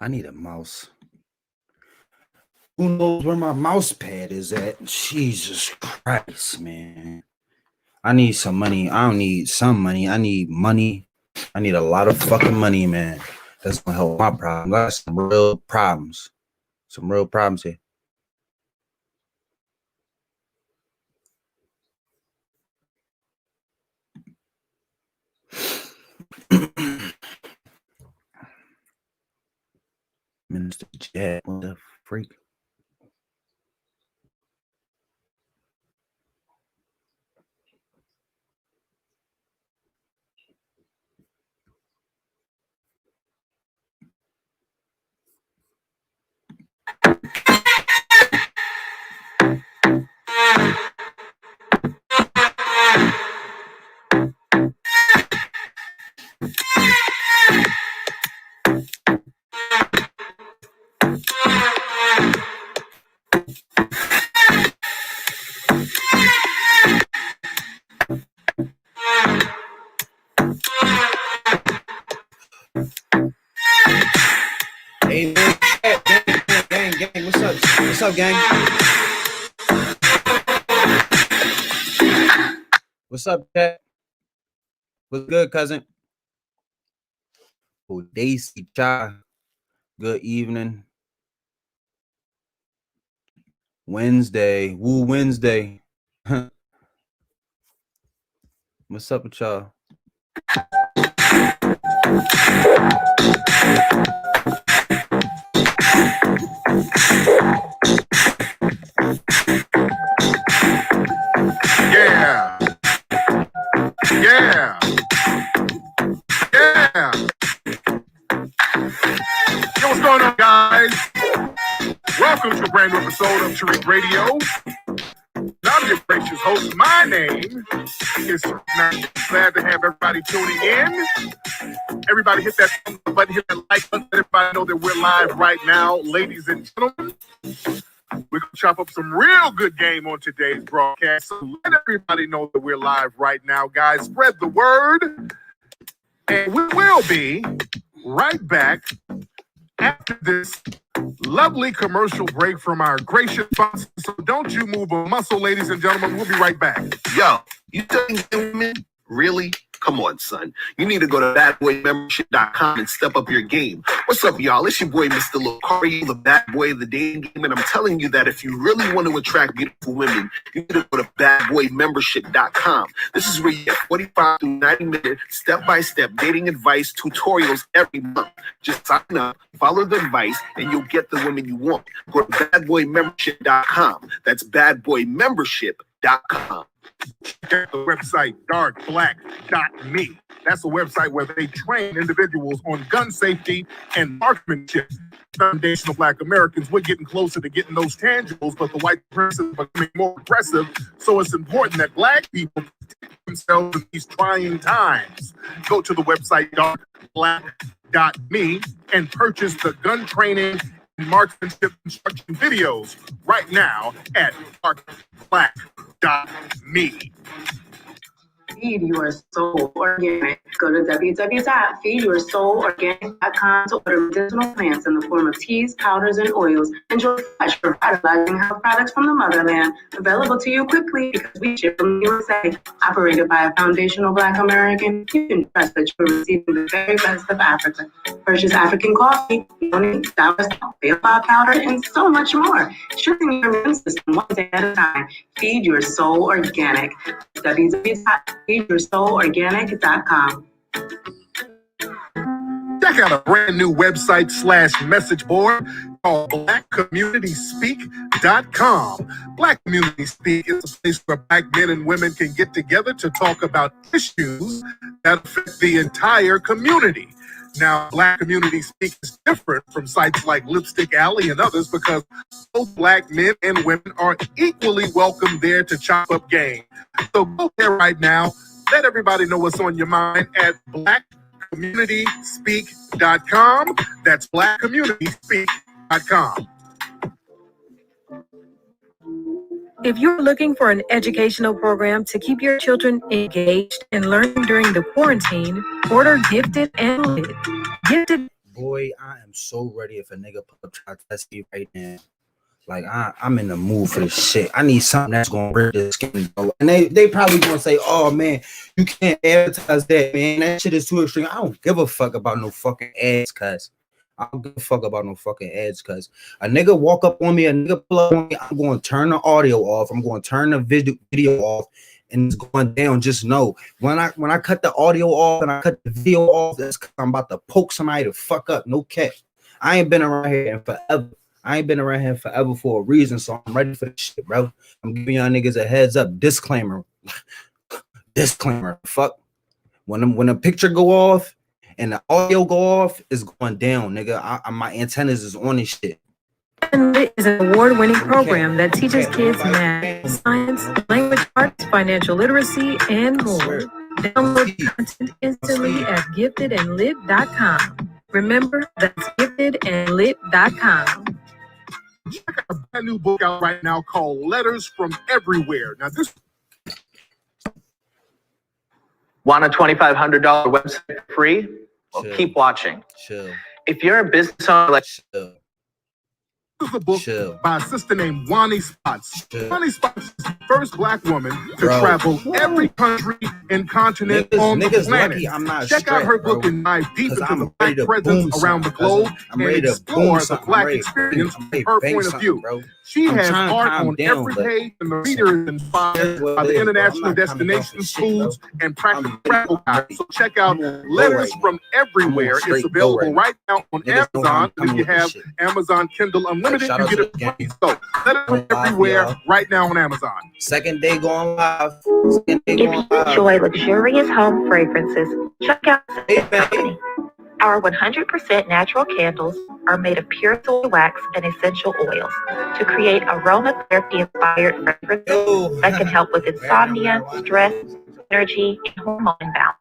I need a mouse. Who knows where my mouse pad is at? Jesus Christ, man. I need some money. I don't need some money. I need money. I need a lot of fucking money, man. That's gonna help my problem. I got some real problems. Some real problems here. Minister Jack, what the freak? Hey, man, gang, what's up? What's up, gang? What's up, Jack? What's good, cousin? Oh, Daisy Cha. Good evening. Wednesday. Woo, Wednesday. What's up with y'all? Yeah. Yeah. Yeah. Yo, what's going on, guys? Welcome to a brand new episode of Tariq Radio. I'm your gracious host. My name is Tariq. Glad to have everybody tuning in. Everybody hit that thumbs up button, hit that like button. Let everybody know that we're live right now, ladies and gentlemen. We're going to chop up some real good game on today's broadcast. So let everybody know that we're live right now, guys. Spread the word. And we will be right back after this lovely commercial break from our gracious sponsors. So don't you move a muscle, ladies and gentlemen. We'll be right back. Yo, you think women? Really? Come on, son. You need to go to badboymembership.com and step up your game. What's up, y'all? It's your boy, Mr. Lil Corey, the bad boy of the dating game. And I'm telling you that if you really want to attract beautiful women, you need to go to badboymembership.com. This is where you get 45 to 90-minute step-by-step dating advice tutorials every month. Just sign up, follow the advice, and you'll get the women you want. Go to badboymembership.com. That's badboymembership.com. Check the website darkblack.me. That's a website where they train individuals on gun safety and marksmanship. Foundational Black Americans, we're getting closer to getting those tangibles, but the white supremacists are becoming more aggressive. So it's important that Black people protect themselves in these trying times. Go to the website darkblack.me and purchase the gun training and marksmanship instruction videos right now at darkblack.me. Feed Your Soul Organic. Go to www.feedyoursoulorganic.com to order medicinal plants in the form of teas, powders, and oils. Enjoy fresh, revitalizing health products from the motherland. Available to you quickly because we ship from the USA. Operated by a foundational Black American, you can trust that you're receiving the very best of Africa. Purchase African coffee, yoni, soursop, baobab powder, and so much more. Strengthening your immune system one day at a time. Feed Your Soul Organic. www.feedyoursoulorganic.com. Check out a brand new website / message board called blackcommunityspeak.com. Black Community Speak is a place where Black men and women can get together to talk about issues that affect the entire community. Now, Black Community Speak is different from sites like Lipstick Alley and others because both Black men and women are equally welcome there to chop up game. So go there right now. Let everybody know what's on your mind at blackcommunityspeak.com. That's blackcommunityspeak.com. If you're looking for an educational program to keep your children engaged and learning during the quarantine, order Gifted and Lit. Gifted boy, I am so ready if a nigga put up try to test me right now. Like I'm in the mood for this shit. I need something that's gonna rip this skin, bro. And they probably gonna say, "Oh man, you can't advertise that, man. That shit is too extreme." I don't give a fuck about no fucking ads, cuz I don't give a fuck about no fucking ads, cuz a nigga walk up on me, a nigga pull up on me. I'm gonna turn the audio off. I'm gonna turn the video off, and it's going down. Just know when I cut the audio off and I cut the video off, that's 'cause I'm about to poke somebody to fuck up. No cap. I ain't been around here in forever. I ain't been around here forever for a reason, so I'm ready for this shit, bro. I'm giving y'all niggas a heads up. Disclaimer. Disclaimer. Fuck. When a picture go off and the audio go off, it's going down, nigga. My antennas is on this shit. Lit is an award-winning program that teaches kids math, science, language arts, financial literacy, and more. Download content instantly at giftedandlit.com. Remember, that's giftedandlit.com. A brand new book out right now called Letters from Everywhere. Now, this Want a $2,500 website for free? Well, Chill. keep watching. Chill. If you're a business owner like Chill. is a book Chill. by a sister named Wani Spots. Chill. Wani Spots is the first black woman to Bro. travel every country and continent on the Niggas planet. lucky I'm not Check out her strapped, book bro. and dive deep 'Cause into I'm the ready black to presence boom around the something, globe cousin. I'm and ready to explore boom the something. black I'm ready experience to from bang her point of something, view. bro. She I'm has trying to art calm on down, every but page, and the reader is inspired Here's what by it the is, bro. I'm international not coming down for destinations, shit, bro. foods, and practical I'm travel guides. ready. So check out I'm on go Letters right from Everywhere. straight It's go available right right now on Niggas know how I'm Amazon. And if coming you with this have shit. Amazon Kindle Unlimited, shout you out get to it the free. gang. So Letters from Live, Everywhere y'all. right now on Amazon. Second day going live. Second day If going you live. enjoy luxurious home fragrances, check out Hey, this company. Our 100% natural candles are made of pure soy wax and essential oils to create aromatherapy-inspired fragrances Yo. that can help with insomnia, stress, energy, and hormone imbalance.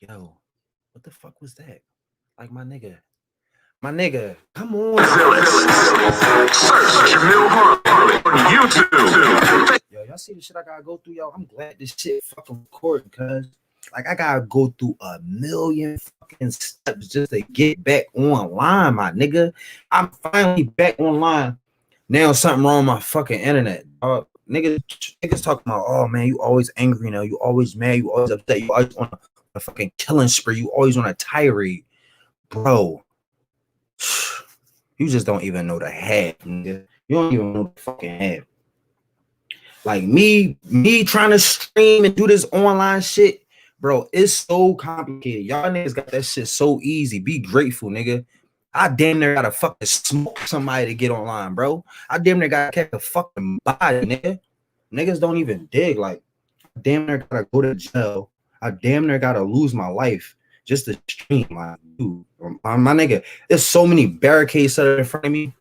Yo, what the fuck was that? Like my nigga, come on. Search Jamil Harley on YouTube. Yo, y'all see the shit I gotta go through, yo? I'm glad this shit fucking recording, cause like I gotta go through a million fucking steps just to get back online, my nigga. I'm finally back online. Now something wrong with my fucking internet. Niggas talking about, oh man, you always angry now, you always mad, you always upset, you always on a fucking killing spree, you always on a tirade, bro. You just don't even know the half, nigga. You don't even know the fucking half. Like me trying to stream and do this online shit, bro, it's so complicated. Y'all niggas got that shit so easy. Be grateful, nigga. I damn near gotta fucking smoke somebody to get online, bro. I damn near gotta catch a fucking body, nigga. Niggas don't even dig. Like, I damn near gotta go to jail. I damn near gotta lose my life just to stream, my dude. My nigga, there's so many barricades set up in front of me.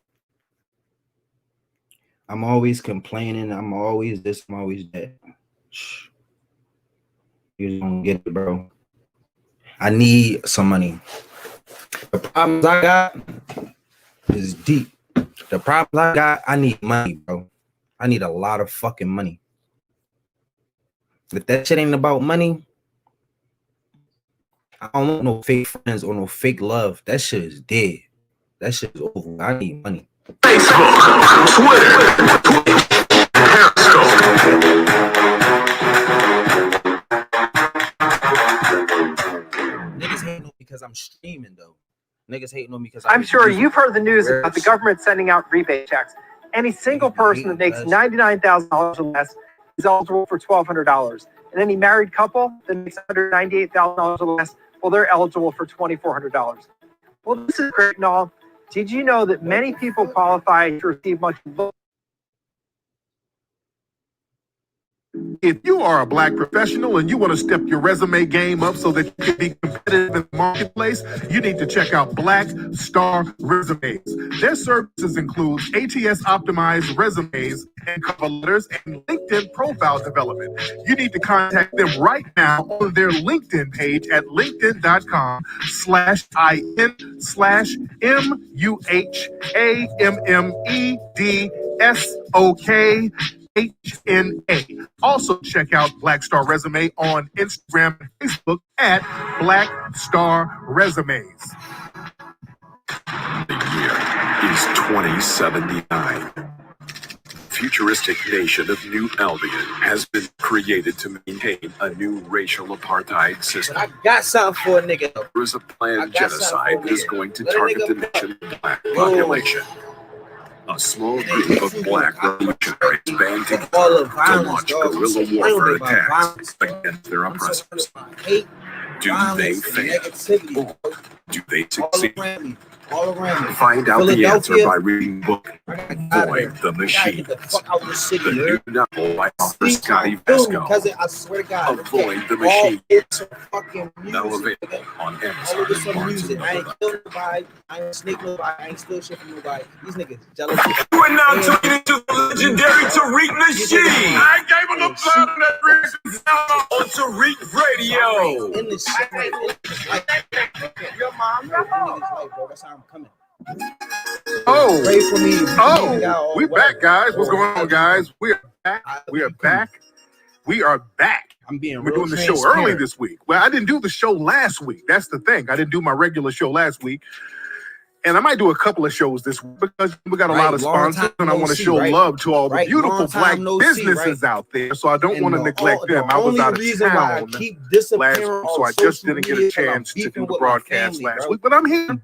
I'm always complaining. I'm always this. I'm always that. You don't get it, bro. I need some money. The problems I got is deep. The problems I got, I need money, bro. I need a lot of fucking money. If that shit ain't about money, I don't want no fake friends or no fake love. That shit is dead. That shit is over. I need money. Facebook, Twitter, Periscope. Niggas hating on me because I'm streaming, though. Niggas hating on me because I'm sure you've heard the news about the government sending out rebate checks. Any single person that makes $99,000 or less is eligible for $1,200. And any married couple that makes $198,000 or less, well, they're eligible for $2,400. Well, this is great and all. Did you know that many people qualify to receive much lower? If you are a Black professional and you want to step your resume game up so that you can be competitive in the marketplace, you need to check out Black Star Resumes. Their services include ATS optimized resumes and cover letters and LinkedIn profile development. You need to contact them right now on their LinkedIn page at linkedin.com/IN/MUHAMMEDSOK. HNA. Also check out Black Star Resume on Instagram and Facebook at Black Star Resumes. The year is 2079. Futuristic nation of New Albion has been created to maintain a new racial apartheid system. I got something for a nigga. There is a planned genocide that is going to target the nation's Black population. A small group of Black revolutionaries band together to launch guerrilla warfare attacks against their oppressors. Do they fail? Or do they succeed? Find out the answer by reading the book Avoid the Machine. The new novel by author Scotty Vesco. Avoid the Machine. Now available on Amazon and Barnes & Noble. I ain't snake nobody. I ain't still shit from nobody. These niggas jealous. You are now tuning into the legendary Tariq Nasheed. I gave him the blood on that reason. On Tariq Radio. In the shit, your mom, bro. That's how I'm coming. Oh, Pray for me. we back, guys. What's going on, guys? We are back. We are back. We are back. I'm being We're real doing the show transparent. early this week. Well, I didn't do the show last week. That's the thing. I didn't do my regular show last week. And I might do a couple of shows this week because we got a lot of sponsors and I want to show love to all the beautiful Black businesses out there. So I don't want to neglect them. I was out of town last week, so I just didn't get a chance to do the broadcast last week. But I'm here. I'm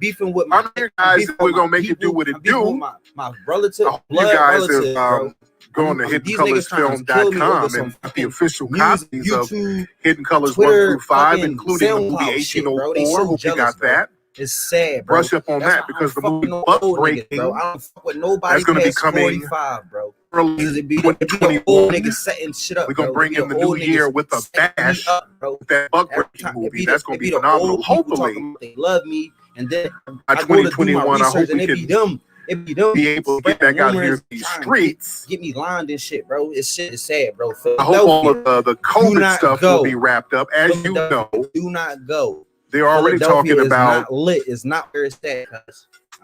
here, guys. We're going to make it do what it do. My relative, you guys have going to hiddencolorsfilm.com and the official copies of Hidden Colors 1 through 5, including the movie 1804. Hope you got that. It's sad, bro. Brush up on that because the movie Buck Breaking, bro. I don't fuck with nobody. That's going to be coming 45, bro. early 2021. We're going to bring in the new year with a bash with that Buck Breaking movie. That's going to be phenomenal. Hopefully, they love me, and then by 2021, I hope we can It be them be able to get back out here in rumors these trying to streets. get me lined and shit, bro. It's shit is sad, bro. I hope all of the COVID stuff will be wrapped up. As you know, do not go. they're already talking about not lit. It's not where it's at.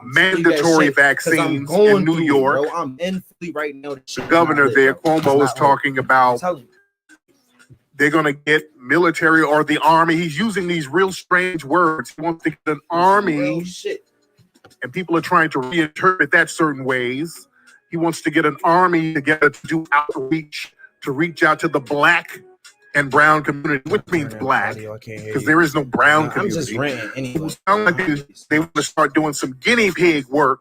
Mandatory vaccines in New York. Bro, I'm in Philly right now. The governor there, Cuomo, is talking about they're going to get military or the army. He's using these real strange words. He wants to get an army, and people are trying to reinterpret that certain ways. He wants to get an army together to do outreach, to reach out to the black and brown community, which means black, because there is no brown community. I'm just ranting anyway. Sound like they want to start doing some guinea pig work.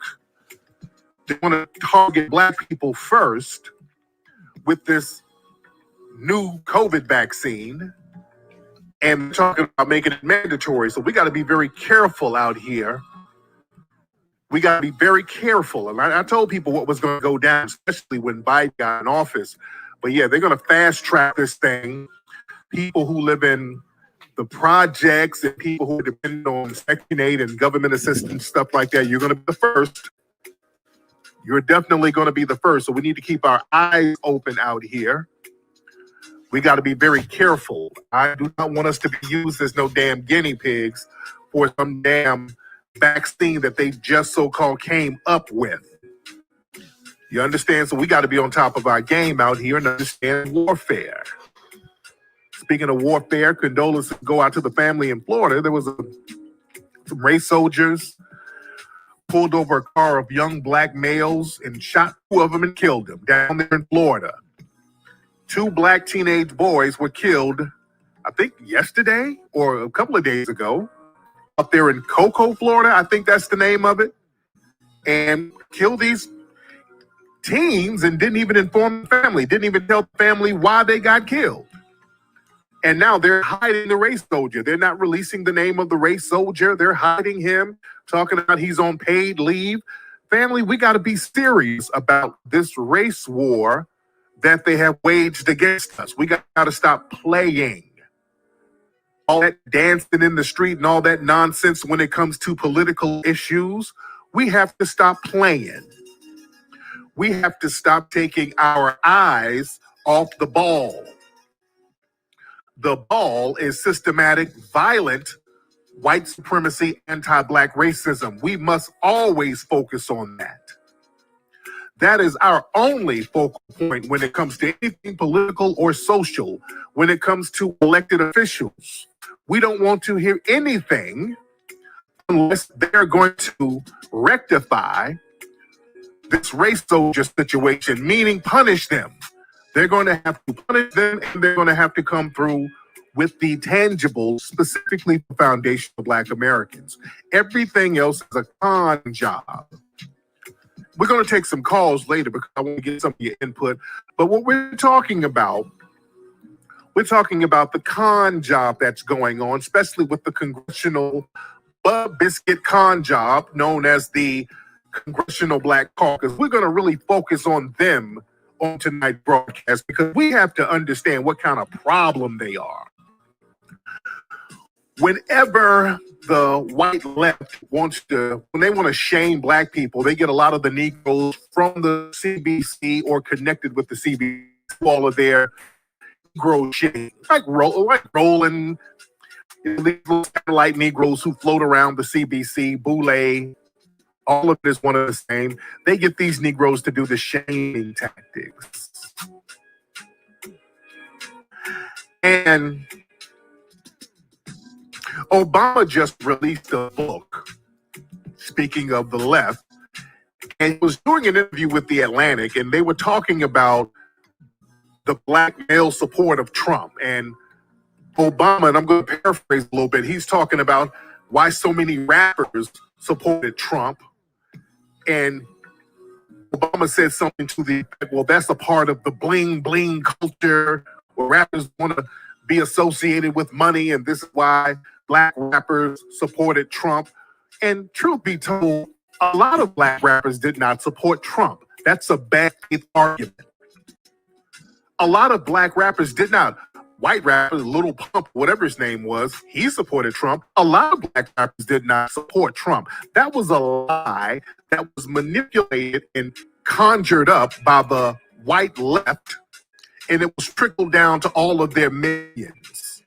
They want to target black people first with this new COVID vaccine, and talking about making it mandatory. So we got to be very careful out here. We got to be very careful. And I told people what was going to go down, especially when Biden got in office. But yeah, they're going to fast track this thing. People who live in the projects and people who depend on Section 8 and government assistance, stuff like that, you're going to be the first. You're definitely going to be the first. So we need to keep our eyes open out here. We got to be very careful. I do not want us to be used as no damn guinea pigs for some damn vaccine that they just so-called came up with. You understand? So we got to be on top of our game out here and understand warfare. Speaking of warfare, condolences go out to the family in Florida. There was some race soldiers pulled over a car of young black males and shot 2 of them and killed them down there in Florida. 2 black teenage boys were killed, I think yesterday or a couple of days ago, up there in Cocoa, Florida. I think that's the name of it. And killed these teens and didn't even inform the family, didn't even tell the family why they got killed. And now they're hiding the race soldier. They're not releasing the name of the race soldier. They're hiding him, talking about he's on paid leave. Family, we got to be serious about this race war that they have waged against us. We got to stop playing. All that dancing in the street and all that nonsense when it comes to political issues, we have to stop playing. We have to stop taking our eyes off the ball. The ball is systematic, violent, white supremacy, anti-black racism. We must always focus on that. That is our only focal point when it comes to anything political or social, when it comes to elected officials. We don't want to hear anything unless they're going to rectify this race soldier situation, meaning punish them. They're going to have to punish them, and they're going to have to come through with the tangibles, specifically for Foundation for Black Americans. Everything else is a con job. We're going to take some calls later because I want to get some of your input. But what we're talking about the con job that's going on, especially with the Congressional Biscuit con job known as the Congressional Black Caucus. We're going to really focus on them on tonight's broadcast because we have to understand what kind of problem they are. Whenever the white left when they want to shame black people, they get a lot of the Negroes from the CBC or connected with the CBC, all of their Negro shit, like rolling, these little satellite Negroes who float around the CBC, Boule, all of it is one of the same. They get these Negroes to do the shaming tactics. And Obama just released a book, speaking of the left, and he was doing an interview with The Atlantic, and they were talking about the black male support of Trump. And Obama, and I'm going to paraphrase a little bit, he's talking about why so many rappers supported Trump. And Obama said something to the effect, well, that's a part of the bling bling culture where rappers want to be associated with money, and this is why black rappers supported Trump. And truth be told, a lot of black rappers did not support Trump. That's a bad faith argument. A lot of black rappers did not. white rapper, Little Pump, whatever his name was, he supported Trump. A lot of black rappers did not support Trump. That was a lie that was manipulated and conjured up by the white left, and it was trickled down to all of their minions.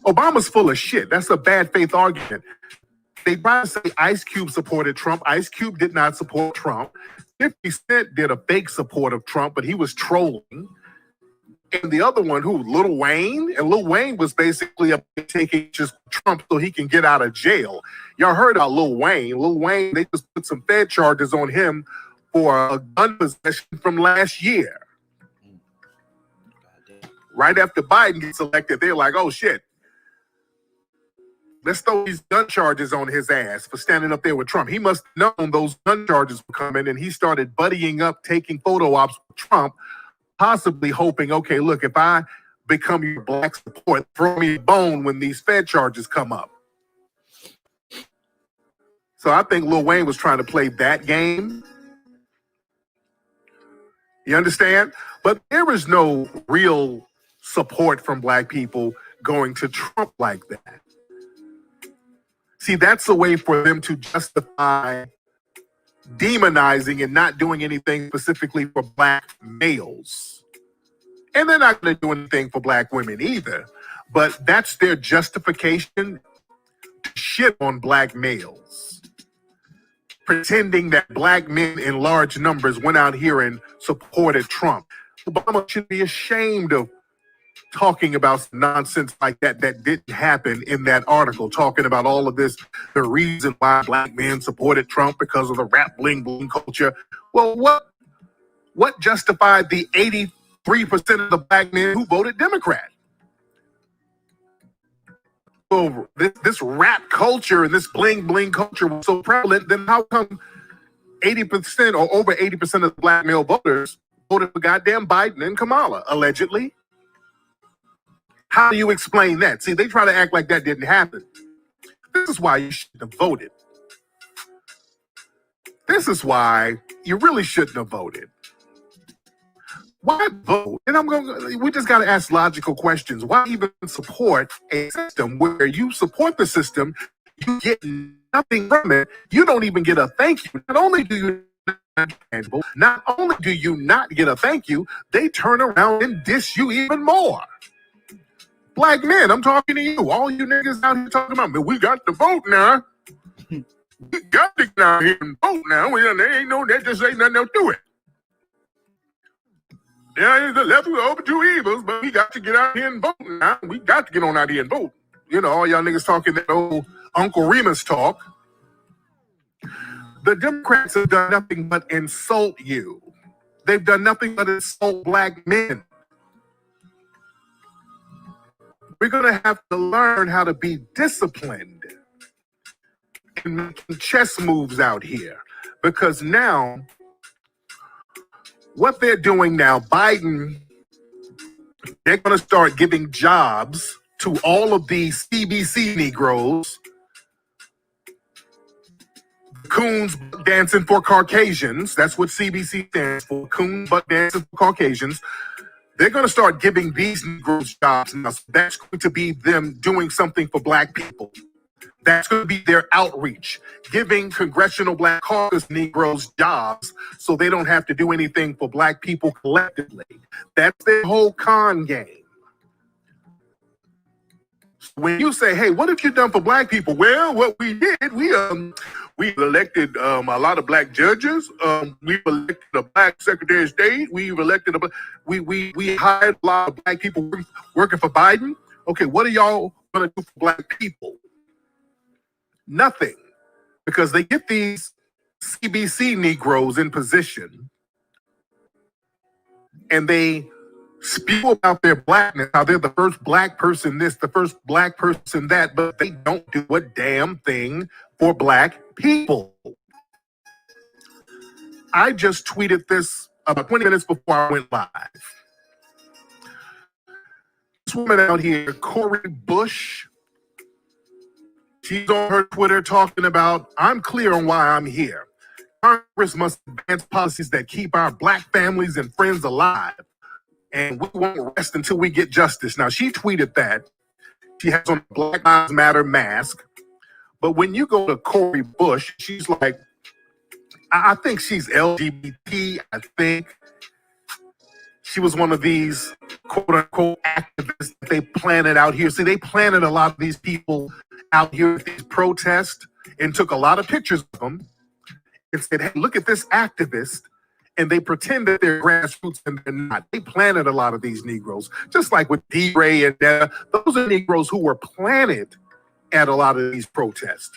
Obama's full of shit. That's a bad faith argument. They try to say Ice Cube supported Trump. Ice Cube did not support Trump. 50 Cent did a fake support of Trump, but he was trolling. And the other one, who, Lil Wayne? And Lil Wayne was basically taking just Trump so he can get out of jail. Y'all heard about Lil Wayne. Lil Wayne, they just put some Fed charges on him for a gun possession from last year. Right after Biden gets elected, they're like, oh shit, let's throw these gun charges on his ass for standing up there with Trump. He must have known those gun charges were coming, and he started buddying up, taking photo ops with Trump, possibly hoping, okay, look, if I become your black support, throw me a bone when these Fed charges come up. So I think Lil Wayne was trying to play that game. You understand? But there is no real support from black people going to Trump like that. See, that's a way for them to justify demonizing and not doing anything specifically for black males. And they're not going to do anything for black women either. But that's their justification to shit on black males. Pretending that black men in large numbers went out here and supported Trump. Obama should be ashamed of talking about nonsense like that didn't happen in that article, talking about all of this, the reason why black men supported Trump because of the rap bling bling culture. Well, what justified the 83% of the black men who voted Democrat? So this rap culture and this bling bling culture was so prevalent, then how come 80% or over 80% of the black male voters voted for goddamn Biden and Kamala, allegedly? How do you explain that? See, they try to act like that didn't happen. This is why you shouldn't have voted. This is why you really shouldn't have voted. Why vote? And we just got to ask logical questions. Why even support a system where you support the system, you get nothing from it, you don't even get a thank you. Not only do you not get a thank you, they turn around and diss you even more. Black men, I'm talking to you. All you niggas out here talking about, we got to vote now. We got to get out here and vote now. There ain't no, that just ain't nothing to do it. There is the left over two evils, but we got to get out here and vote now. We got to get on out here and vote. You know, all y'all niggas talking that old Uncle Remus talk. The Democrats have done nothing but insult you. They've done nothing but insult black men. We're going to have to learn how to be disciplined and making chess moves out here. Because now, what they're doing now, Biden, they're going to start giving jobs to all of these CBC Negroes, Coons Dancing for Caucasians. That's what CBC stands for, Coons Butt Dancing for Caucasians. They're going to start giving these Negroes jobs now. So that's going to be them doing something for black people. That's going to be their outreach, giving Congressional Black Caucus Negroes jobs so they don't have to do anything for black people collectively. That's their whole con game. When you say, hey, what have you done for black people? Well, what we did, we elected a lot of black judges. We elected a black secretary of state. We hired a lot of black people working for Biden. Okay, what are y'all going to do for black people? Nothing. Because they get these CBC Negroes in position and they spew about their blackness, how they're the first black person this, the first black person that, but they don't do a damn thing for black people. I just tweeted this about 20 minutes before I went live. This woman out here, Cori Bush, she's on her Twitter talking about, I'm clear on why I'm here. Congress must advance policies that keep our black families and friends alive. and we won't rest until we get justice. Now, she tweeted that. She has on a Black Lives Matter mask. But when you go to Cori Bush, she's like, I think she's LGBT. I think she was one of these quote unquote activists that they planted out here. See, they planted a lot of these people out here at these protests and took a lot of pictures of them and said, hey, look at this activist. And they pretend that they're grassroots and they're not. They planted a lot of these Negroes, just like with D-Ray and those are Negroes who were planted at a lot of these protests.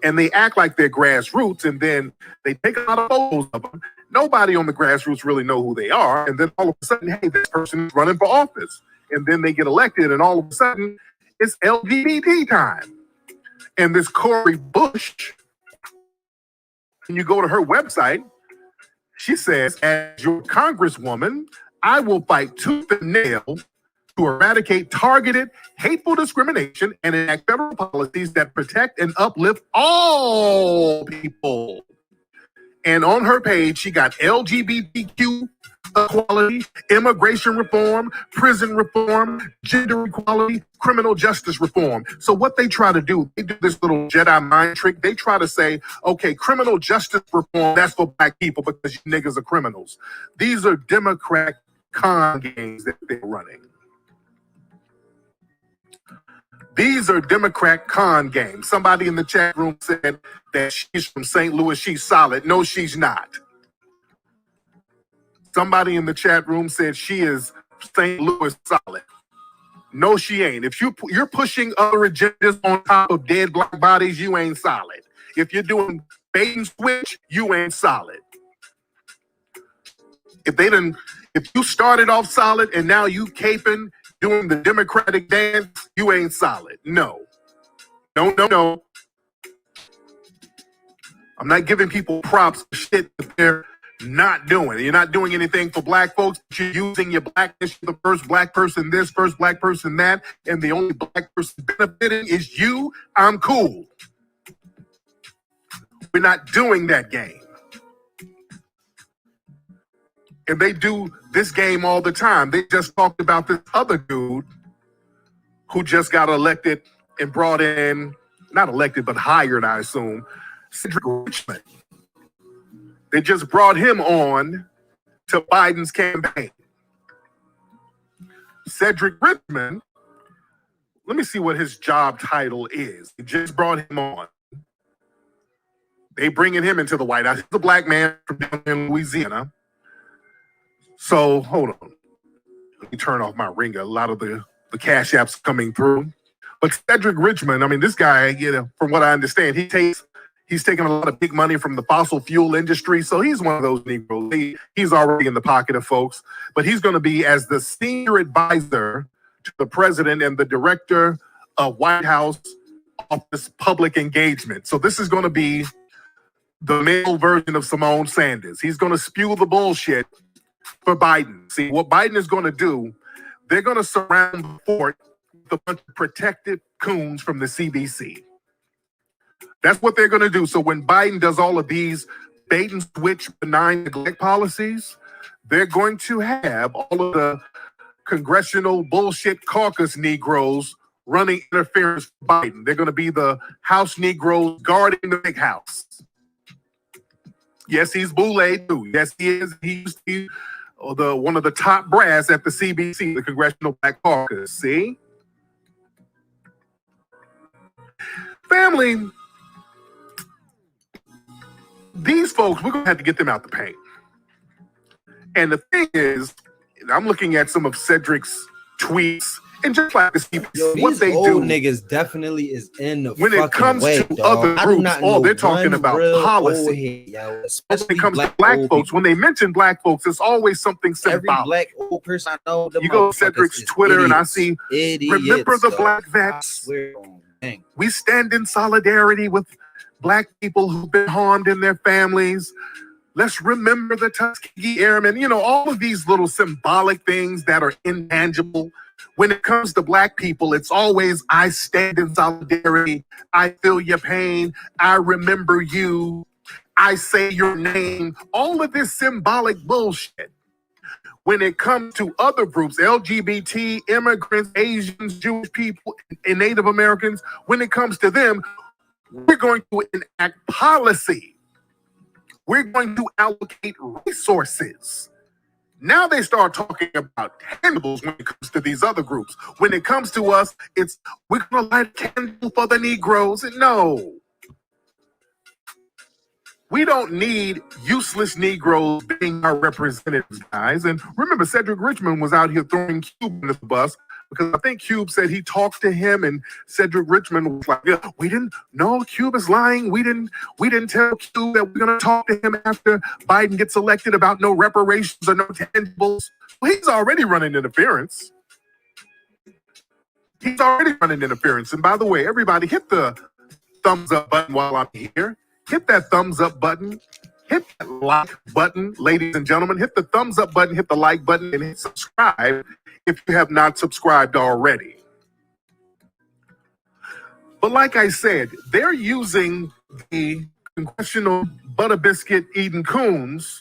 And they act like they're grassroots, and then they take a lot of photos of them. Nobody on the grassroots really know who they are. And then all of a sudden, hey, this person is running for office. And then they get elected, and all of a sudden, it's LGBT time. And this Cori Bush, when you go to her website, she says, as your congresswoman, I will fight tooth and nail to eradicate targeted, hateful discrimination and enact federal policies that protect and uplift all people. And on her page, she got LGBTQ equality, immigration reform, prison reform, gender equality, criminal justice reform. So what they try to do, they do this little Jedi mind trick. They try to say, okay, criminal justice reform, that's for black people because you niggas are criminals. These are Democrat con games that they're running. These are Democrat con games. Somebody in the chat room said that she's from St. Louis, she's solid. No, she's not. Somebody in the chat room said she is St. Louis solid. No, she ain't. If you're pushing other agendas on top of dead black bodies, you ain't solid. If you're doing bait and switch, you ain't solid. If you started off solid and now you caping, doing the Democratic dance, you ain't solid. No. No. I'm not giving people props for shit that they're not doing. You're not doing anything for black folks. You're using your blackness. You're the first black person this, first black person that, and the only black person benefiting is you. I'm cool. We're not doing that game. And they do this game all the time. They just talked about this other dude who just got elected and brought in, not elected, but hired, I assume, Cedric Richmond. They just brought him on to Biden's campaign. Cedric Richmond, let me see what his job title is. They just brought him on. They bringing him into the White House. He's a black man from down in Louisiana. So hold on. Let me turn off my ringer. A lot of the cash apps coming through. But Cedric Richmond, I mean, this guy, from what I understand, he's taking a lot of big money from the fossil fuel industry. So he's one of those Negroes. He's already in the pocket of folks. But he's going to be as the senior advisor to the president and the director of White House Office Public Engagement. So this is going to be the male version of Simone Sanders. He's going to spew the bullshit for Biden. See, what Biden is going to do, they're going to surround the fort with a bunch of protected coons from the CDC. That's what they're going to do. So when Biden does all of these bait and switch benign neglect policies, they're going to have all of the congressional bullshit caucus Negroes running interference for Biden. They're going to be the House Negroes guarding the big house. Yes, he's Boule too. Yes, he is. He's one of the top brass at the CBC, the Congressional Black Caucus. See? Family, these folks, we're going to have to get them out the paint. And the thing is, I'm looking at some of Cedric's tweets, and just like the CBC, what they do, niggas definitely is in the when it comes way, to other groups, they're talking about policy. When it comes to black folks, when they mention black folks, it's always something symbolic. Every black old person I know, you go to Cedric's Twitter and I see, remember the black vets. We stand in solidarity with black people who've been harmed in their families. Let's remember the Tuskegee Airmen. All of these little symbolic things that are intangible. When it comes to black people, it's always, I stand in solidarity. I feel your pain. I remember you. I say your name. All of this symbolic bullshit. When it comes to other groups, LGBT, immigrants, Asians, Jewish people, and Native Americans, when it comes to them, we're going to enact policy. We're going to allocate resources. Now they start talking about tangibles when it comes to these other groups. When it comes to us, it's we're going to light a candle for the Negroes. No. We don't need useless Negroes being our representatives, guys. And remember, Cedric Richmond was out here throwing Cube under the bus because I think Cube said he talked to him, and Cedric Richmond was like, yeah, Cube is lying. We didn't tell Cube that we're going to talk to him after Biden gets elected about no reparations or no tangibles. Well, he's already running interference. He's already running interference. And by the way, everybody hit the thumbs up button while I'm here. Hit that thumbs up button. Hit that like button, ladies and gentlemen. Hit the thumbs up button, hit the like button, and hit subscribe if you have not subscribed already. But like I said, they're using the congressional butter biscuit eating coons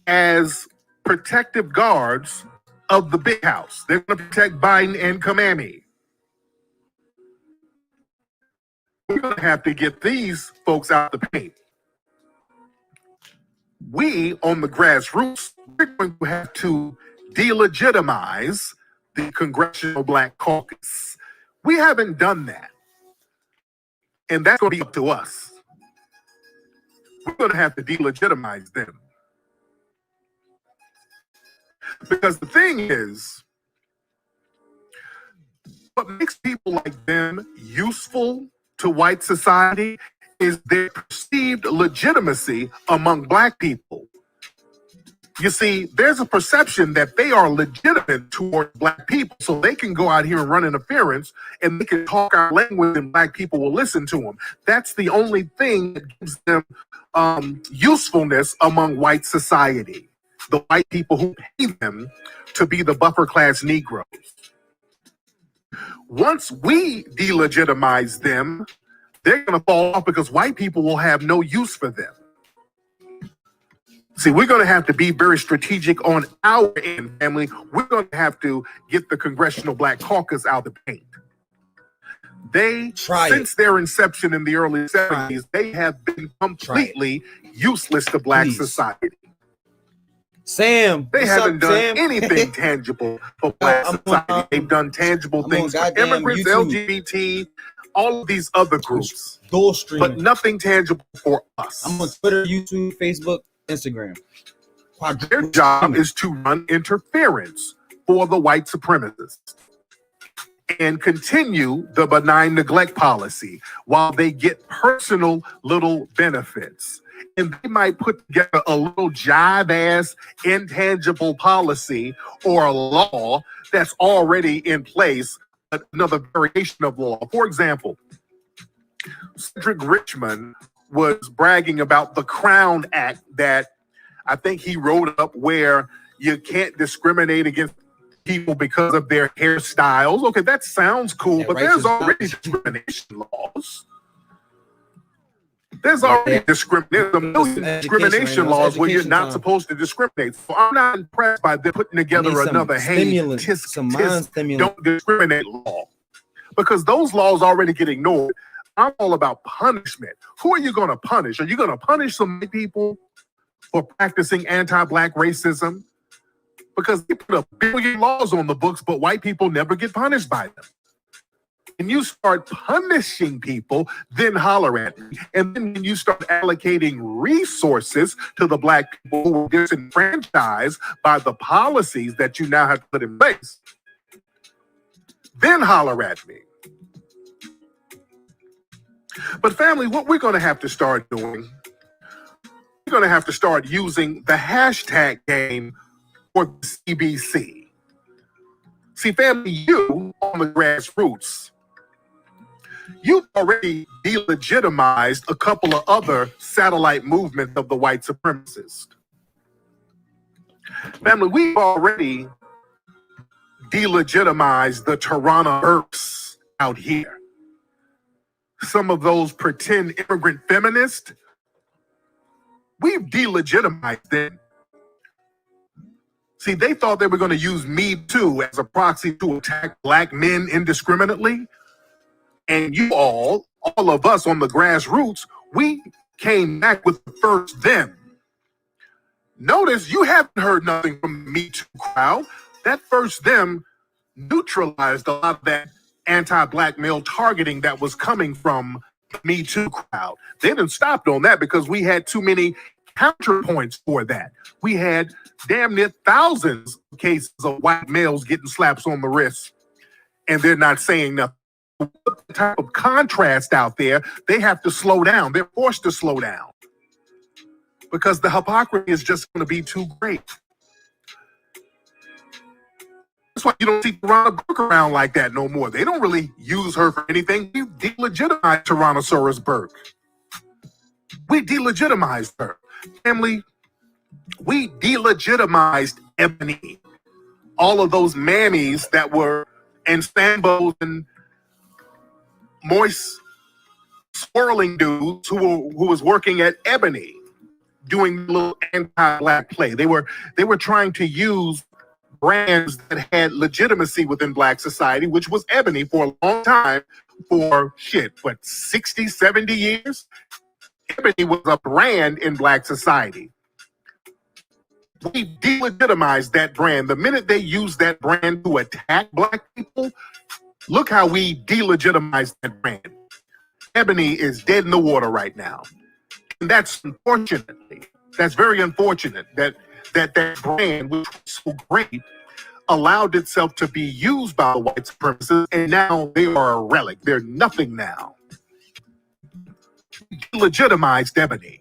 as protective guards of the big house. They're going to protect Biden and Kamami. We're going to have to get these folks out the paint. We, on the grassroots, we're going to have to delegitimize the Congressional Black Caucus. We haven't done that. And that's going to be up to us. We're going to have to delegitimize them. Because the thing is, what makes people like them useful to white society is their perceived legitimacy among Black people. You see, there's a perception that they are legitimate toward Black people, so they can go out here and run interference, and they can talk our language, and Black people will listen to them. That's the only thing that gives them usefulness among white society, the white people who pay them to be the buffer class Negroes. Once we delegitimize them, they're going to fall off because white people will have no use for them. See, we're going to have to be very strategic on our end, family. We're going to have to get the Congressional Black Caucus out of the paint. Since their inception in the early 70s, they have been completely useless to Black society. Sam, they haven't done anything tangible for Black society. They've done tangible things for immigrants, YouTube. LGBT, all of these other groups, but nothing tangible for us. I'm on Twitter, YouTube, Facebook, Instagram. Their job is to run interference for the white supremacists and continue the benign neglect policy while they get personal little benefits. And they might put together a little jive-ass intangible policy or a law that's already in place, another variation of law. For example, Cedric Richmond was bragging about the Crown Act that I think he wrote up, where you can't discriminate against people because of their hairstyles. Okay, that sounds cool, but there's already discrimination laws. There's already discrimination laws where you're not supposed to discriminate. So I'm not impressed by them putting together another don't discriminate law, because those laws already get ignored. I'm all about punishment. Who are you going to punish? Are you going to punish some people for practicing anti-Black racism? Because they put 1 billion laws on the books, but white people never get punished by them. And you start punishing people, then holler at me. And then when you start allocating resources to the Black people who were disenfranchised by the policies that you now have to put in place, then holler at me. But family, what we're going to have to start doing, we're going to have to start using the hashtag game for the CBC. See, family, you on the grassroots, you've already delegitimized a couple of other satellite movements of the white supremacists. Family, we've already delegitimized the Toronto Earps out here. Some of those pretend immigrant feminists, we've delegitimized them. See, they thought they were going to use Me Too as a proxy to attack black men indiscriminately. And you all of us on the grassroots, we came back with the first them. Notice you haven't heard nothing from the Me Too crowd. That first them neutralized a lot of that anti-black male targeting that was coming from the Me Too crowd. They didn't stop on that because we had too many counterpoints for that. We had damn near thousands of cases of white males getting slaps on the wrist, and they're not saying nothing. The type of contrast out there, they have to slow down. They're forced to slow down because the hypocrisy is just going to be too great. That's why you don't see Tarana Burke around like that no more. They don't really use her for anything. We delegitimized Tyrannosaurus Burke. We delegitimized her. Family, we delegitimized Ebony. All of those mammies that were, and Sambos and moist swirling dudes who was working at Ebony doing a little anti-black play. They were trying to use brands that had legitimacy within black society, which was Ebony for a long time, for 60, 70 years. Ebony was a brand in black society. We delegitimized that brand. The minute they used that brand to attack black people, look how we delegitimized that brand. Ebony is dead in the water right now. And that's very unfortunate that brand, which was so great, allowed itself to be used by the white supremacists, and now they are a relic. They're nothing now. Legitimized Ebony.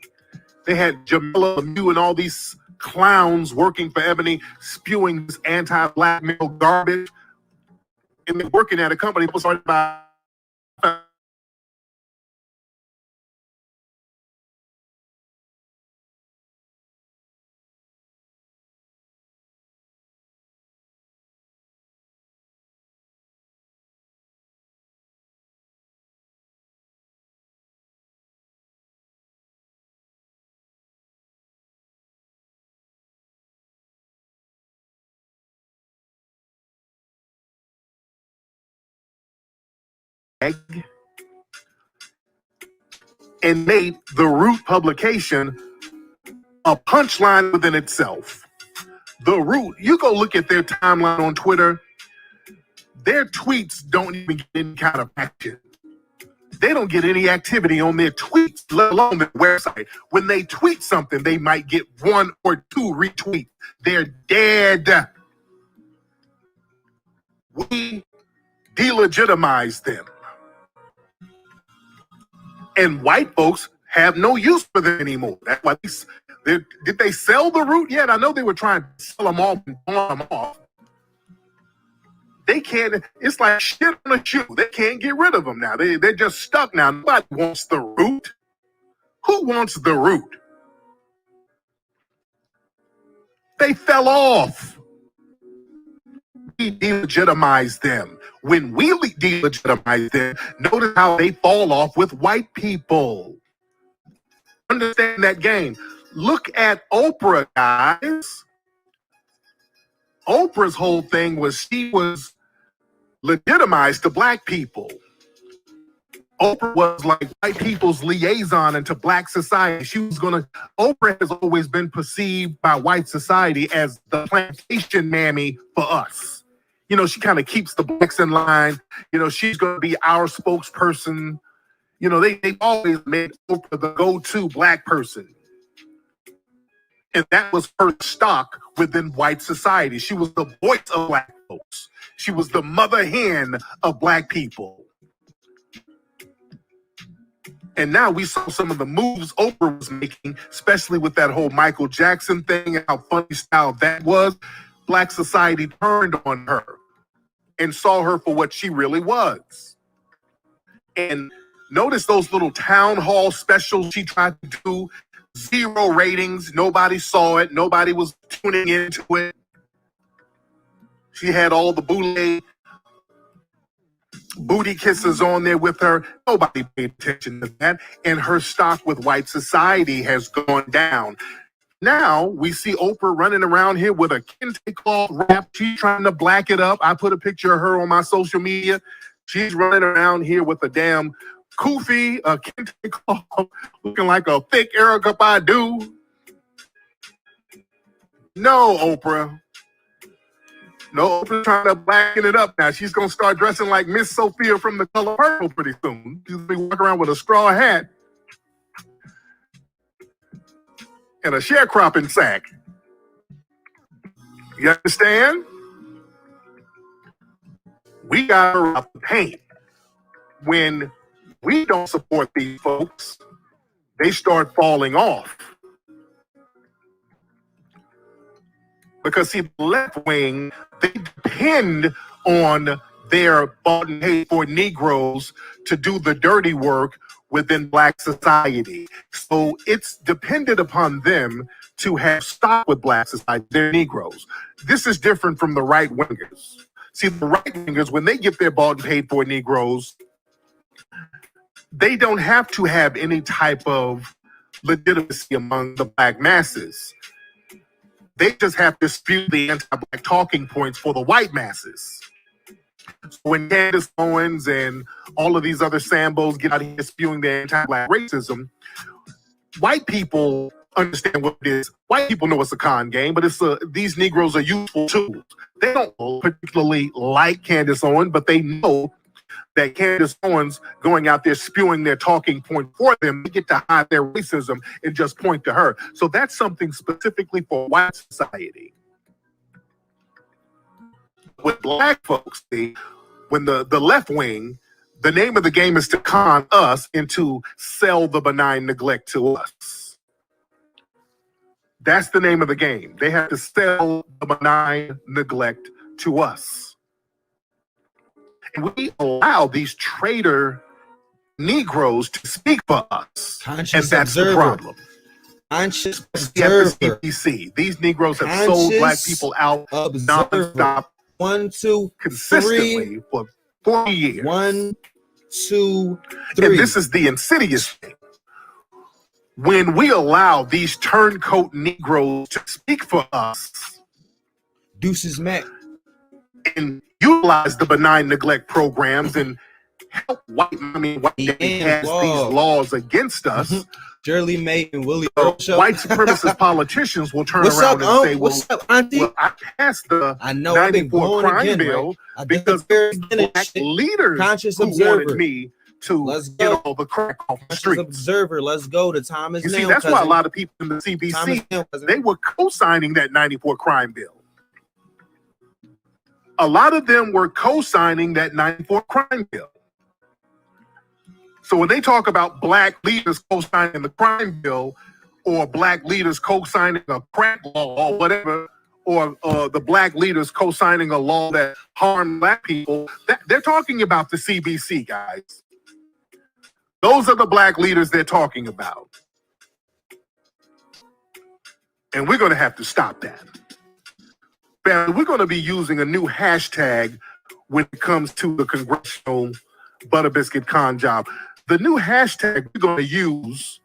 They had Jamila Lemieux and all these clowns working for Ebony, spewing this anti-black male garbage, and they're working at a company that was started by and made the Root publication a punchline within itself. The Root, you go look at their timeline on Twitter, their tweets don't even get any kind of action. They don't get any activity on their tweets, let alone their website. When they tweet something, they might get 1 or 2 retweets. They're dead. We delegitimize them. And white folks have no use for them anymore. That's why did they sell the Root yet? I know they were trying to sell them off and pawn them off. They can't, it's like shit on a shoe. They can't get rid of them now. They're just stuck now. Nobody wants the Root. Who wants the Root? They fell off. We delegitimize them. When we delegitimize them, notice how they fall off with white people. Understand that game. Look at Oprah, guys. Oprah's whole thing was she was legitimized to black people. Oprah was like white people's liaison into black society. Oprah has always been perceived by white society as the plantation mammy for us. You know, she kind of keeps the blacks in line. You know, she's going to be our spokesperson. You know, they always made Oprah the go-to black person. And that was her stock within white society. She was the voice of black folks. She was the mother hen of black people. And now we saw some of the moves Oprah was making, especially with that whole Michael Jackson thing and how funny style that was. Black society turned on her and saw her for what she really was. And notice those little town hall specials she tried to do. 0 ratings. Nobody saw it. Nobody was tuning into it. She had all the booty kisses on there with her. Nobody paid attention to that. And her stock with white society has gone down. Now we see Oprah running around here with a kente cloth wrap. She's trying to black it up. I put a picture of her on my social media. She's running around here with a damn kufi, a kente cloth, looking like a thick Erykah Badu. No, Oprah. No, Oprah's trying to blacken it up now. She's going to start dressing like Miss Sophia from The Color Purple pretty soon. She's going to be walking around with a straw hat and a sharecropping sack. You understand? We got her out the paint. When we don't support these folks, they start falling off. Because, see, the left wing, they depend on their bought and paid for Negroes to do the dirty work within Black society. So it's dependent upon them to have stock with Black society, they're Negroes. This is different from the right wingers. See, the right wingers, when they get their bought and paid for Negroes, they don't have to have any type of legitimacy among the Black masses. They just have to spew the anti-Black talking points for the white masses. So when Candace Owens and all of these other Sambos get out here spewing their anti-Black racism, white people understand what it is. White people know it's a con game, but these Negroes are useful tools. They don't particularly like Candace Owens, but they know that Candace Owens going out there spewing their talking point for them, they get to hide their racism and just point to her. So that's something specifically for white society. With Black folks, see, when the left wing, the name of the game is to con us and to sell the benign neglect to us. That's the name of the game. They have to sell the benign neglect to us. And we allow these traitor Negroes to speak for us. And that's the problem. Conscious observer. The CBC. These Negroes have sold Black people out nonstop. 1, 2, consistently 3. For 40 years. 1, 2, 3. And this is the insidious thing. When we allow these turncoat Negroes to speak for us, Deuces Mac, and utilize the benign neglect programs and help white daddy pass these laws against us. Shirley May and Willie white supremacist politicians will turn around and say, what's up, Auntie? Well, I passed the 94 crime bill because Black leaders who wanted me to get all the crack off the street. Observer, let's go. The time is now. You see, that's why a lot of people in the CBC, they were co-signing that 94 crime bill. A lot of them were co-signing that 94 crime bill. So when they talk about Black leaders co-signing the crime bill, or Black leaders co-signing a crack law or whatever, or the Black leaders co-signing a law that harm Black people, they're talking about the CBC, guys. Those are the Black leaders they're talking about. And we're going to have to stop that. Family, we're going to be using a new hashtag when it comes to the congressional butter biscuit con job. The new hashtag we're going to use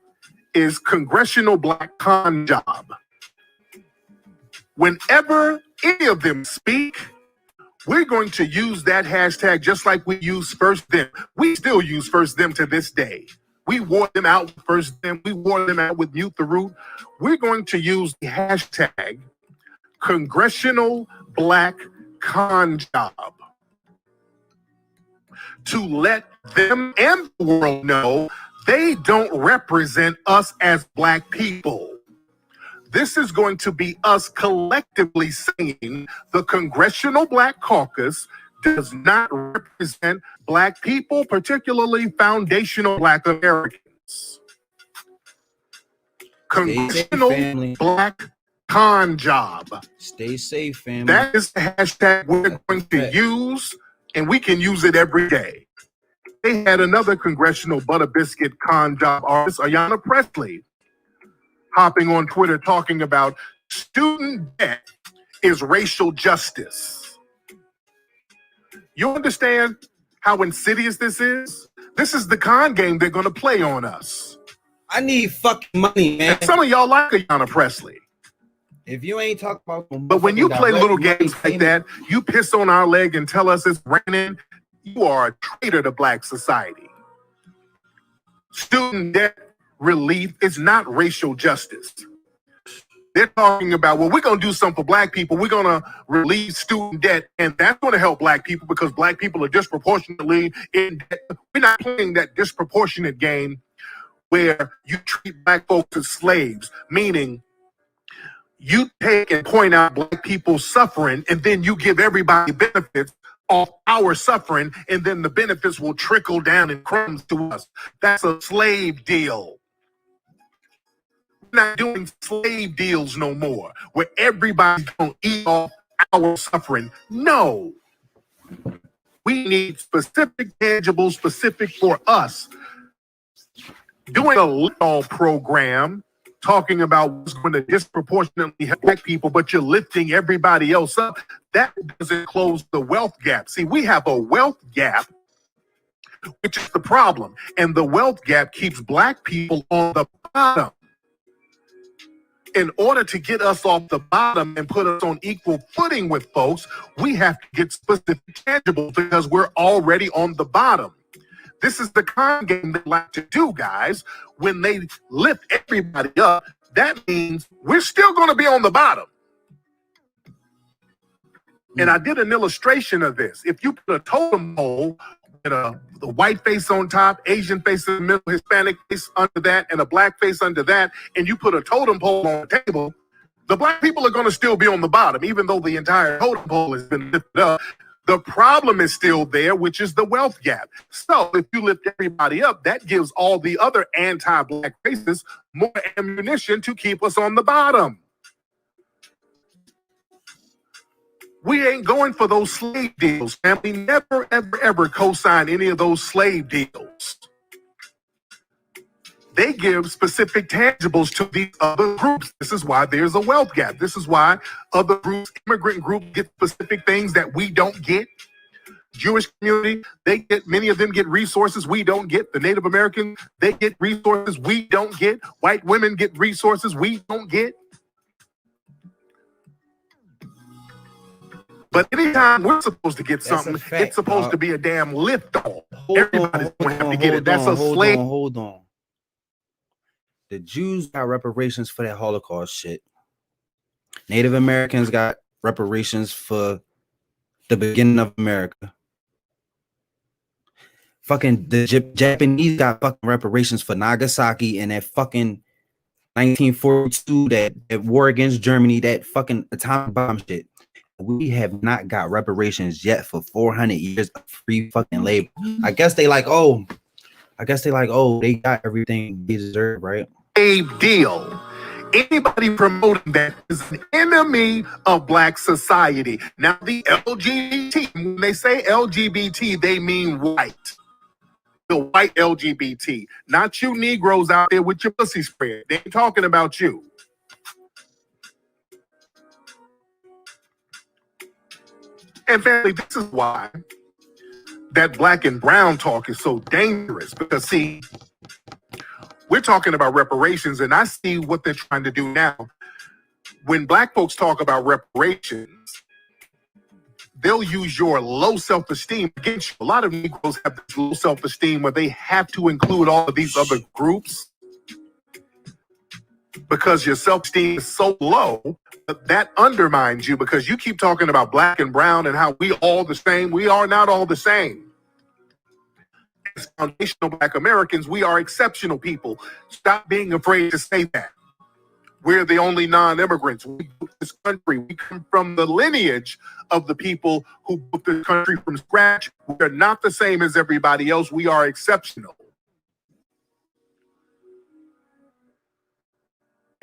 is Congressional Black Con Job. Whenever any of them speak, we're going to use that hashtag just like we use First Them. We still use First Them to this day. We wore them out with First Them. We wore them out with Mute the Root. We're going to use the hashtag Congressional Black Con Job to let them and the world know they don't represent us as Black people. This is going to be us collectively saying the Congressional Black Caucus does not represent Black people, particularly foundational Black Americans. Congressional Black Con Job. Stay safe, family. That is the hashtag we're going to use, and we can use it every day. They had another Congressional Butter Biscuit Con Job artist, Ayanna Pressley, hopping on Twitter talking about student debt is racial justice. You understand how insidious this is? This is the con game they're going to play on us. I need fucking money, man. And some of y'all like Ayanna Presley. If you ain't talking about, but when you play little games like that, you piss on our leg and tell us it's raining, you are a traitor to black society. Student debt relief is not racial justice. They're talking about, well, we're going to do something for black people. We're going to relieve student debt, and that's going to help black people because black people are disproportionately in debt. We're not playing that disproportionate game where you treat black folks as slaves, meaning you take and point out black people's suffering, and then you give everybody benefits off our suffering, and then the benefits will trickle down in crumbs to us. That's a slave deal. We're not doing slave deals no more, where everybody's going to eat off our suffering. No. We need specific, tangible, specific for us. Doing a little program talking about what's going to disproportionately help black people, but you're lifting everybody else up. That doesn't close the wealth gap. See, we have a wealth gap, which is the problem. And the wealth gap keeps black people on the bottom. In order to get us off the bottom and put us on equal footing with folks, we have to get specific tangible because we're already on the bottom. This is the con game they like to do, guys. When they lift everybody up, that means we're still going to be on the bottom. And I did an illustration of this. If you put a totem pole with the white face on top, Asian face in the middle, Hispanic face under that, and a black face under that, and you put a totem pole on the table, the black people are going to still be on the bottom, even though the entire totem pole has been lifted up. The problem is still there, which is the wealth gap. So if you lift everybody up, that gives all the other anti-black races more ammunition to keep us on the bottom. We ain't going for those slave deals, and we never, ever, ever co-sign any of those slave deals. They give specific tangibles to these other groups. This is why there's a wealth gap. This is why other groups, immigrant groups, get specific things that we don't get. Jewish community, many of them get resources we don't get. The Native Americans, they get resources we don't get. White women get resources we don't get. But anytime we're supposed to get something, it's supposed to be a damn lift off. Everybody's going to have to get it. That's a slave. Hold on. The Jews got reparations for that Holocaust shit. Native Americans got reparations for the beginning of America. Fucking the Japanese got fucking reparations for Nagasaki and that fucking 1942, that war against Germany, that fucking atomic bomb shit. We have not got reparations yet for 400 years of free fucking labor. I guess they like, they got everything they deserve, right? A deal. Anybody promoting that is an enemy of black society. Now, the LGBT, when they say LGBT, they mean white. The white LGBT, not you Negroes out there with your pussy spread. They ain't talking about you. And family, this is why that black and brown talk is so dangerous. Because see, we're talking about reparations, and I see what they're trying to do now. When black folks talk about reparations, they'll use your low self-esteem against you. A lot of Negroes have this low self-esteem where they have to include all of these other groups because your self-esteem is so low that undermines you because you keep talking about black and brown and how we all the same. We are not all the same. As foundational black Americans, we are exceptional people. Stop being afraid to say that. We're the only non-immigrants. We built this country. We come from the lineage of the people who built this country from scratch. We're not the same as everybody else. We are exceptional.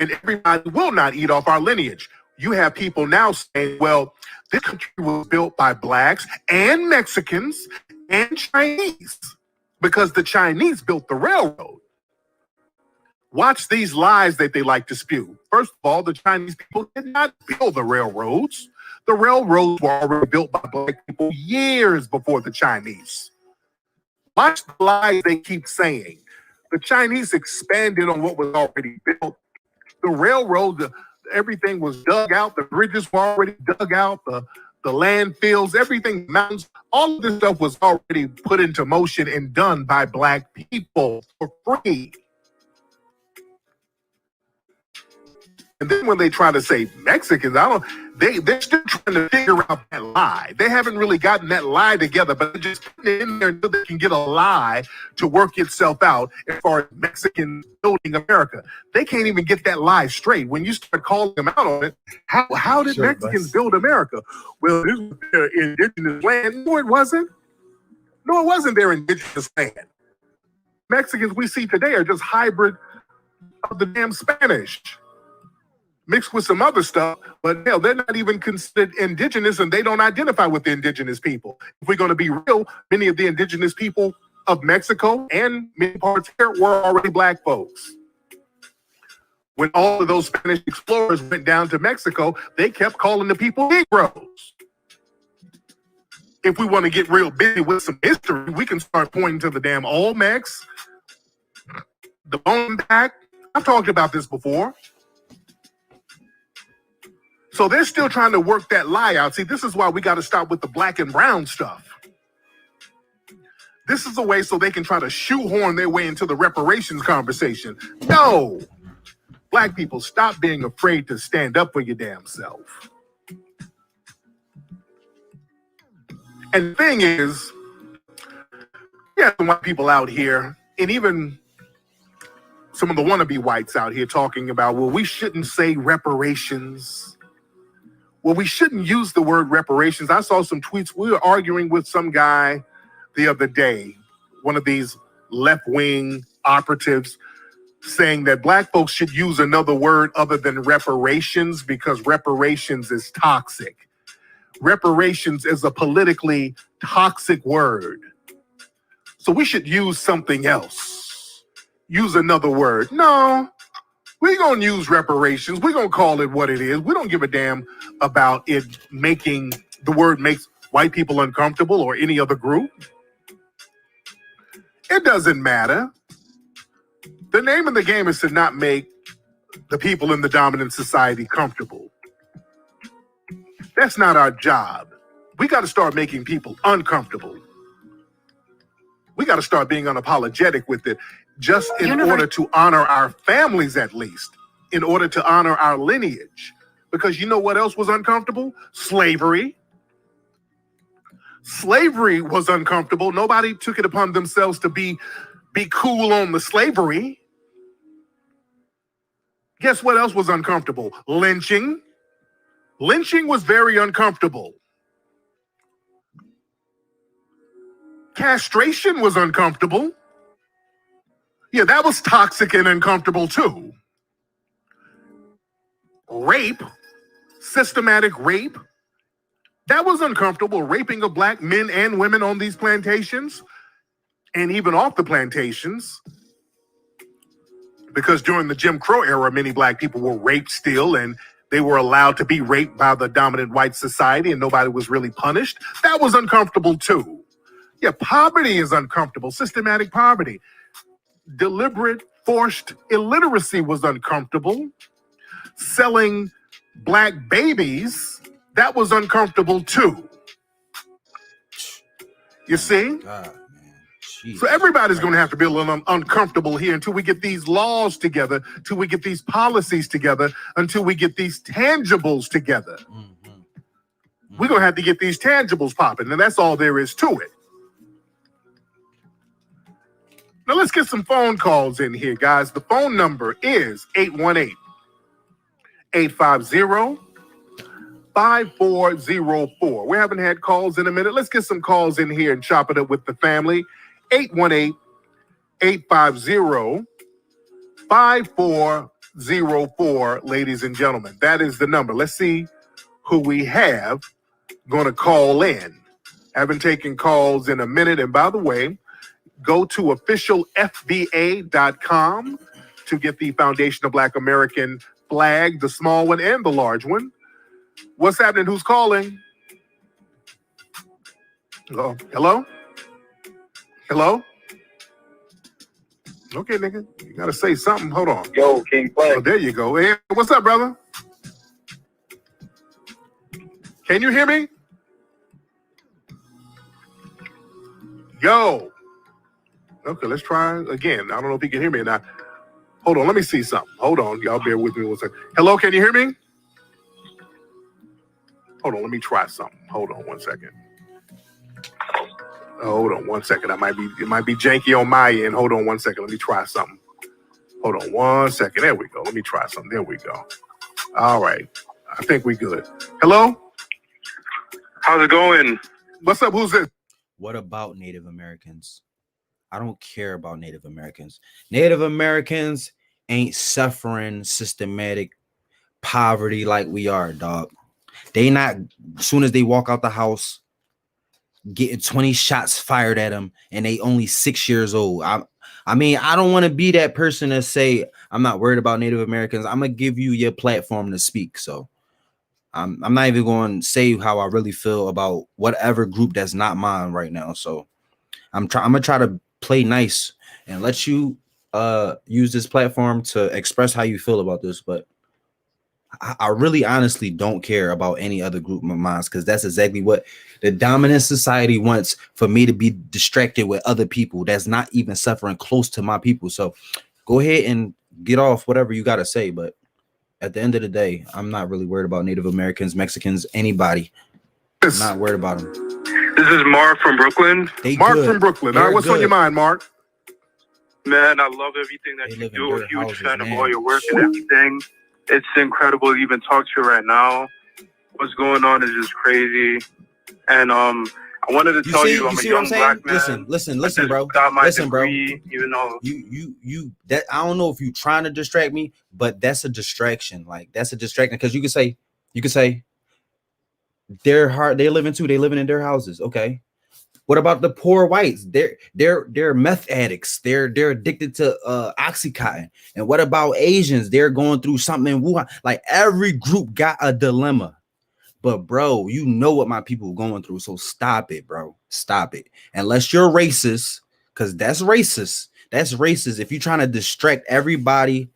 And everybody will not eat off our lineage. You have people now saying, well, this country was built by blacks and Mexicans and Chinese because the Chinese built the railroad. Watch these lies that they like to spew. First of all, the Chinese people did not build the railroads. The railroads were already built by black people years before the Chinese. Watch the lies they keep saying. The Chinese expanded on what was already built. The railroad, everything was dug out. The bridges were already dug out. The landfills, everything, mountains, all of this stuff was already put into motion and done by Black people for free. And then when they try to say Mexicans, they're still trying to figure out that lie. They haven't really gotten that lie together, but they're just putting it in there until they can get a lie to work itself out as far as Mexicans building America. They can't even get that lie straight. When you start calling them out on it, how did Mexicans build America? Well, this was their indigenous land. No, it wasn't. No, it wasn't their indigenous land. Mexicans we see today are just hybrid of the damn Spanish, mixed with some other stuff, but hell, they're not even considered indigenous and they don't identify with the indigenous people. If we're going to be real, many of the indigenous people of Mexico and many parts here were already Black folks. When all of those Spanish explorers went down to Mexico, they kept calling the people Negroes. If we want to get real busy with some history, we can start pointing to the damn Olmecs, the Bone Pack. I've talked about this before. So they're still trying to work that lie out. See, this is why we got to stop with the black and brown stuff. This is a way so they can try to shoehorn their way into the reparations conversation. No! Black people, stop being afraid to stand up for your damn self. And the thing is, yeah, some white people out here, and even some of the wannabe whites out here talking about, well, we shouldn't say reparations. Well, we shouldn't use the word reparations. I saw some tweets. We were arguing with some guy the other day, one of these left-wing operatives, saying that Black folks should use another word other than reparations because reparations is toxic. Reparations is a politically toxic word. So we should use something else. Use another word. No. We're going to use reparations. We're going to call it what it is. We don't give a damn about it making, the word makes white people uncomfortable or any other group. It doesn't matter. The name of the game is to not make the people in the dominant society comfortable. That's not our job. We got to start making people uncomfortable. We got to start being unapologetic with it. Just in order to honor our families, at least, in order to honor our lineage. Because you know what else was uncomfortable? Slavery. Slavery was uncomfortable. Nobody took it upon themselves to be cool on the slavery. Guess what else was uncomfortable? Lynching. Lynching was very uncomfortable. Castration was uncomfortable. Yeah, that was toxic and uncomfortable too. Rape, systematic rape, that was uncomfortable. Raping of Black men and women on these plantations and even off the plantations. Because during the Jim Crow era, many Black people were raped still and they were allowed to be raped by the dominant white society and nobody was really punished. That was uncomfortable too. Yeah, poverty is uncomfortable, systematic poverty. Deliberate, forced illiteracy was uncomfortable. Selling Black babies, that was uncomfortable too. You see? God, man. So everybody's going to have to be a little uncomfortable here until we get these laws together, until we get these policies together, until we get these tangibles together. We're going to have to get these tangibles popping, and that's all there is to it. Now let's get some phone calls in here, guys. The phone number is 818-850-5404. We haven't had calls in a minute. Let's get some calls in here and chop it up with the family. 818-850-5404, ladies and gentlemen. That is the number. Let's see who we have going to call in. Haven't taken calls in a minute. And by the way, go to officialfba.com to get the Foundation of Black American flag, the small one and the large one. What's happening? Who's calling? Hello? Hello? Hello? Okay, nigga. You gotta say something. Hold on. Yo, King Play. Oh, there you go. Hey, what's up, brother? Can you hear me? Yo. Okay, let's try again. I don't know if you can hear me or not. Hold on, let me see something. Hold on, y'all bear with me one second. Hello, can you hear me? Hold on, let me try something. Hold on one second. Hold on one second. It might be janky on my end. Hold on one second. Let me try something. Hold on one second. There we go. Let me try something. There we go. All right. I think we good. Hello? How's it going? What's up? Who's this? What about Native Americans? I don't care about Native Americans. Native Americans ain't suffering systematic poverty like we are, dog. They not, as soon as they walk out the house, getting 20 shots fired at them, and they only 6 years old. I mean, I don't want to be that person to say I'm not worried about Native Americans. I'm gonna give you your platform to speak. So I'm not even going to say how I really feel about whatever group that's not mine right now. So I'm gonna try to play nice and let you use this platform to express how you feel about this. But I really honestly don't care about any other group of mine, because that's exactly what the dominant society wants, for me to be distracted with other people that's not even suffering close to my people. So go ahead and get off whatever you got to say. But at the end of the day, I'm not really worried about Native Americans, Mexicans, anybody. I'm not worried about them. This is Mark from Brooklyn. Mark from Brooklyn. All right, what's on your mind, Mark? Man, I love everything that you do. A huge fan of all your work and everything. It's incredible to even talk to you right now. What's going on is just crazy. And I wanted to tell you, I'm a young black man. Listen, bro. Listen, bro. Even though you that, I don't know if you're trying to distract me, but that's a distraction. Like, that's a distraction, because you could say they're hard. They living in their houses. Okay. What about the poor whites? They're meth addicts. They're addicted to Oxycontin. And what about Asians? They're going through something in Wuhan. Like, every group got a dilemma. But bro, you know what my people are going through. So stop it, bro. Stop it. Unless you're racist, because that's racist. That's racist. If you're trying to distract everybody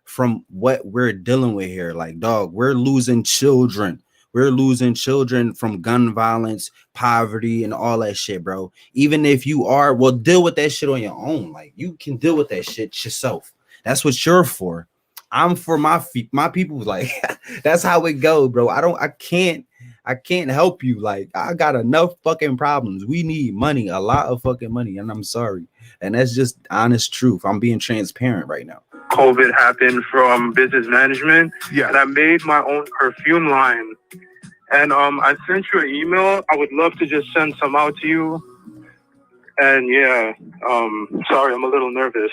from what we're dealing with here, like, dog, we're losing children. We're losing children from gun violence, poverty, and all that shit, bro. Even if you are, well, deal with that shit on your own. Like, you can deal with that shit yourself. That's what you're for. I'm for my people. Like, that's how it goes, bro. I can't help you. Like, I got enough fucking problems. We need money, a lot of fucking money, and I'm sorry. And that's just honest truth. I'm being transparent right now. COVID happened from business management. Yeah. And I made my own perfume line. And I sent you an email. I would love to just send some out to you. And yeah, sorry, I'm a little nervous.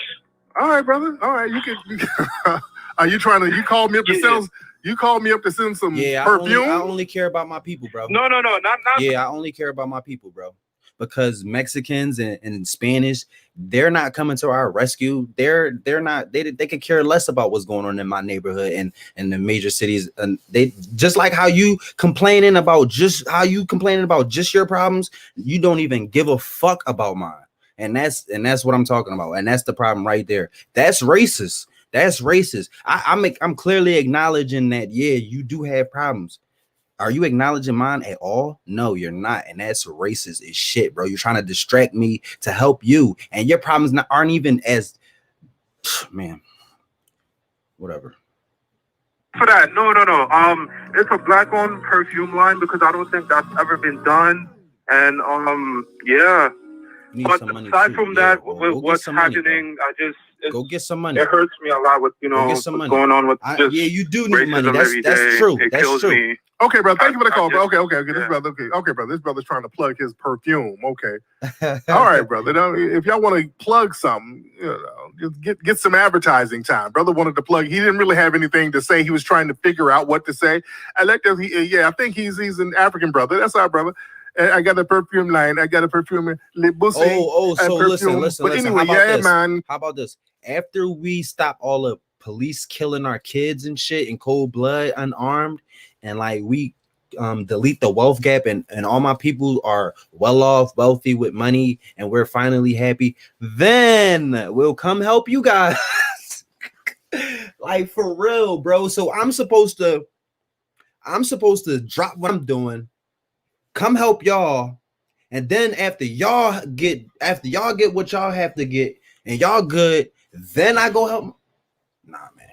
All right, brother. All right, you can. Are you trying to? You called me up to sell. You called me up to send some perfume. I only care about my people, bro. No, not. Yeah, I only care about my people, bro. Because Mexicans and Spanish, they're not coming to our rescue. They're not. They could care less about what's going on in my neighborhood and the major cities. And they, just like how you complaining about just your problems, you don't even give a fuck about mine. And that's what I'm talking about. And that's the problem right there. That's racist. That's racist. I'm clearly acknowledging that, yeah, you do have problems. Are you acknowledging mine at all? No, you're not. And that's racist as shit, bro. You're trying to distract me to help you. And your problems aren't even as, man, whatever. For that, no. It's a black-owned perfume line because I don't think that's ever been done. And yeah. But aside from that, with what's happening, go get some money. It hurts me a lot with what's going on with just yeah, you do need money. That's true. That's true. Me. Okay, bro. Thank you for the call. Okay. This brother. Okay, brother. This brother's trying to plug his perfume. Okay. All right, brother. Now, if y'all want to plug something, just get some advertising time. Brother wanted to plug. He didn't really have anything to say. He was trying to figure out what to say. I like that. I think he's an African brother. That's our brother. I got a perfume line. I got a perfume. So listen. But anyway, man. How about this? After we stop all the police killing our kids and shit in cold blood, unarmed, and like we delete the wealth gap and all my people are well off, wealthy with money, and we're finally happy, then we'll come help you guys. Like for real, bro. So I'm supposed to drop what I'm doing, come help y'all, and then after y'all get what y'all have to get and y'all good, then I go help. Nah, man.